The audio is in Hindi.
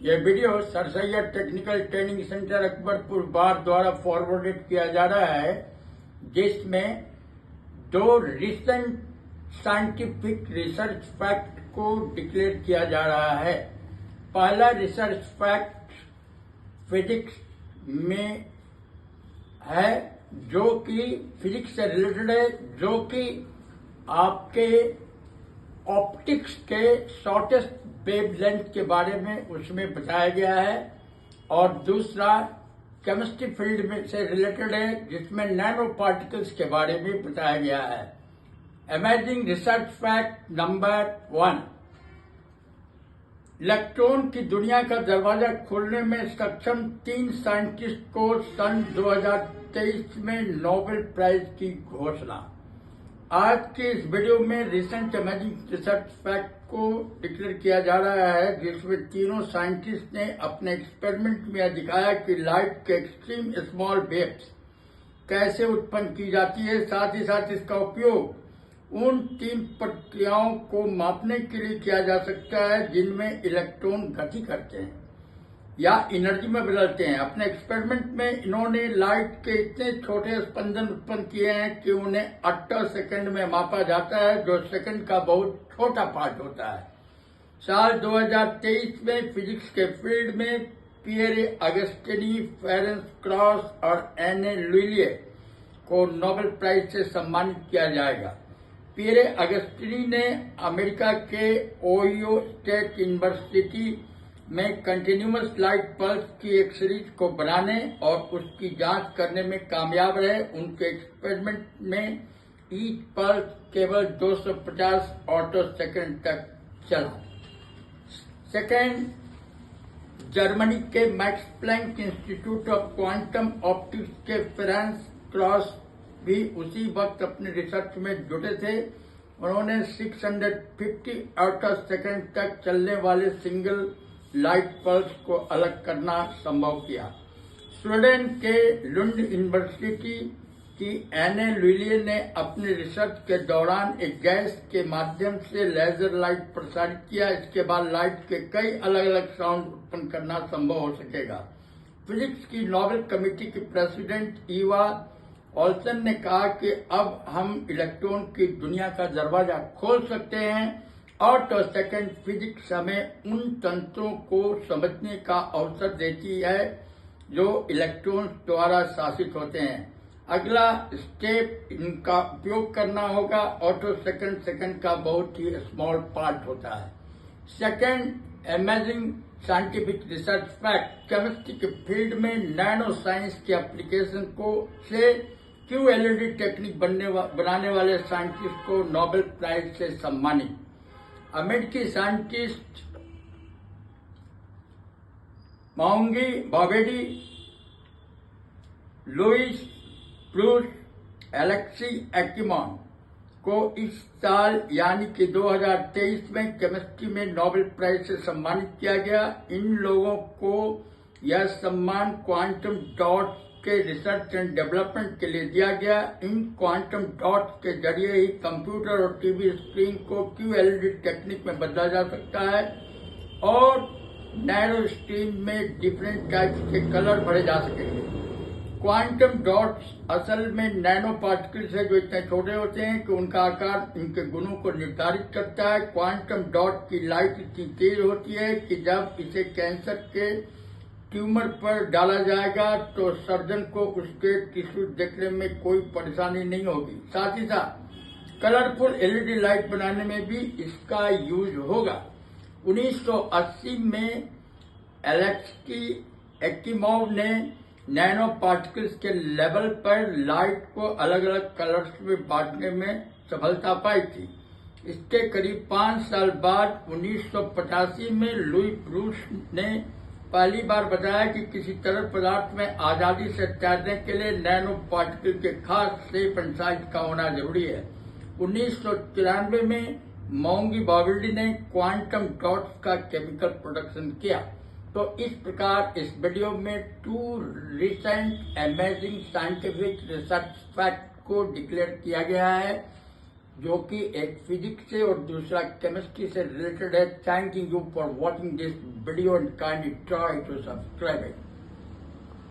यह video sir Syed technical training centre Akbarpur बार द्वारा फॉरवर्डेड किया जा रहा है, जिसमें दो रिसेंट साइंटिफिक रिसर्च फैक्ट को डिक्लेयर किया जा रहा है। पहला रिसर्च फैक्ट फिजिक्स में है, जो कि फिजिक्स से रिलेटेड है, जो कि आपके ऑप्टिक्स के शॉर्टेस्ट वेवलेंथ के बारे में उसमें बताया गया है। और दूसरा केमिस्ट्री फील्ड में से रिलेटेड है, जिसमें नैनो पार्टिकल्स के बारे में बताया गया है। Amazing research fact number 1, electron की दुनिया का दरवाजा खोलने में सक्षम 3 साइंटिस्ट को सन 2023 में नोबेल प्राइज की घोषणा। आज के इस वीडियो में रिसेंट अमेजिंग रिसर्च फैक्ट को डिक्लेयर किया जा रहा है, जिसमें तीनों साइंटिस्ट ने अपने एक्सपेरिमेंट में दिखाया कि लाइट के एक्सट्रीम स्मॉल वेव्स कैसे उत्पन्न की जाती है। साथ ही साथ इसका उपयोग उन 3 प्रक्रियाओं को मापने के लिए किया जा सकता है जिनमें इलेक्ट्रॉन गति करते हैं या एनर्जी में बदलते हैं। अपने एक्सपेरिमेंट में इन्होंने लाइट के इतने छोटे स्पंदन उत्पन्न किए हैं कि उन्हें 8 सेकंड में मापा जाता है, जो सेकंड का बहुत छोटा पार्ट होता है। साल 2023 में फिजिक्स के फील्ड में पियरे अगस्टिनी, फेरेंस क्रॉस और एने लुइलिए को नोबेल प्राइज से सम्मानित किया जाएगा। पियरे अगस्टिनी ने अमेरिका के ओहियो स्टेट यूनिवर्सिटी में कंटिन्यूअस लाइट पल्स की एक सीरीज को बनाने और उसकी जांच करने में कामयाब रहे। उनके एक्सपेरिमेंट में ईच पल्स केवल 250 ऑटो सेकंड तक चला। सेकंड, जर्मनी के Max Planck Institute of Quantum Optics के फेरेंस क्रॉस भी उसी वक्त अपने रिसर्च में जुटे थे। उन्होंने 650 ऑटो सेकंड तक चलने वाले सिंगल लाइट पल्स को अलग करना संभव किया। स्वीडन के लुंड यूनिवर्सिटी की एने लुइलिए ने अपने रिसर्च के दौरान एक गैस के माध्यम से लेजर लाइट प्रसारित किया। इसके बाद लाइट के कई अलग अलग साउंड उत्पन्न करना संभव हो सकेगा। फिजिक्स की नोबेल कमेटी की प्रेसिडेंट ईवा ऑल्सन ने कहा कि अब हम इलेक्ट्रॉन की दुनिया का दरवाजा खोल सकते हैं। ऑटो सेकंड फिजिक्स हमें उन तंत्रों को समझने का अवसर देती है जो इलेक्ट्रॉन्स द्वारा शासित होते हैं। अगला स्टेप इनका उपयोग करना होगा। ऑटो सेकंड का बहुत ही स्मॉल पार्ट होता है। Second amazing scientific research fact, chemistry के फील्ड में नैनो साइंस के एप्लीकेशन को से QLED टेक्निक बनाने वाले साइंटिस्ट को नोबेल प्राइज से सम्मानित। अमेरिकी साइंटिस्ट माउंगी बावेडी, लुइस ब्रूस, एलेक्सी एक्कीमॉन को इस साल यानी कि 2023 में केमिस्ट्री में नोबेल प्राइज से सम्मानित किया गया। इन लोगों को यह सम्मान क्वांटम डॉट्स के रिसर्च एंड डेवलपमेंट के लिए दिया गया। इन क्वांटम डॉट्स के जरिए ही कंप्यूटर और टीवी स्क्रीन को QLED टेक्निक में बदला जा सकता है और नैनो स्ट्रीम में डिफरेंट टाइप्स के कलर भरे जा सकेंगे। क्वांटम डॉट्स असल में नैनो पार्टिकल्स है, जो इतने छोटे होते हैं कि उनका आकार इनके गुणों को निर्धारित करता है। क्वांटम डॉट की लाइट इतनी तेज होती है कि जब इसे कैंसर के ट्यूमर पर डाला जाएगा तो सर्जन को उसके टिश्यू देखने में कोई परेशानी नहीं होगी। साथ ही साथ कलरफुल LED लाइट बनाने में भी इसका यूज होगा। 1980 में एलेक्सी एक्कीमॉव ने नैनो पार्टिकल्स के लेवल पर लाइट को अलग अलग कलर्स में बांटने में सफलता पाई थी। इसके करीब 5 साल बाद 1985 में लुई ब्रूस ने पहली बार बताया कि किसी तरल पदार्थ में आजादी से तैरने के लिए नैनो पार्टिकल के खास शेप एंड साइज का होना जरूरी है। 1993 में माउंगी बावेडी ने क्वांटम डॉट्स का केमिकल प्रोडक्शन किया। तो इस प्रकार इस वीडियो में 2 recent amazing scientific research fact को डिक्लेयर किया गया है। जो कि एक फिजिक्स से और दूसरा केमिस्ट्री से रिलेटेड है। Thank you for watching this video and kindly try to subscribe it.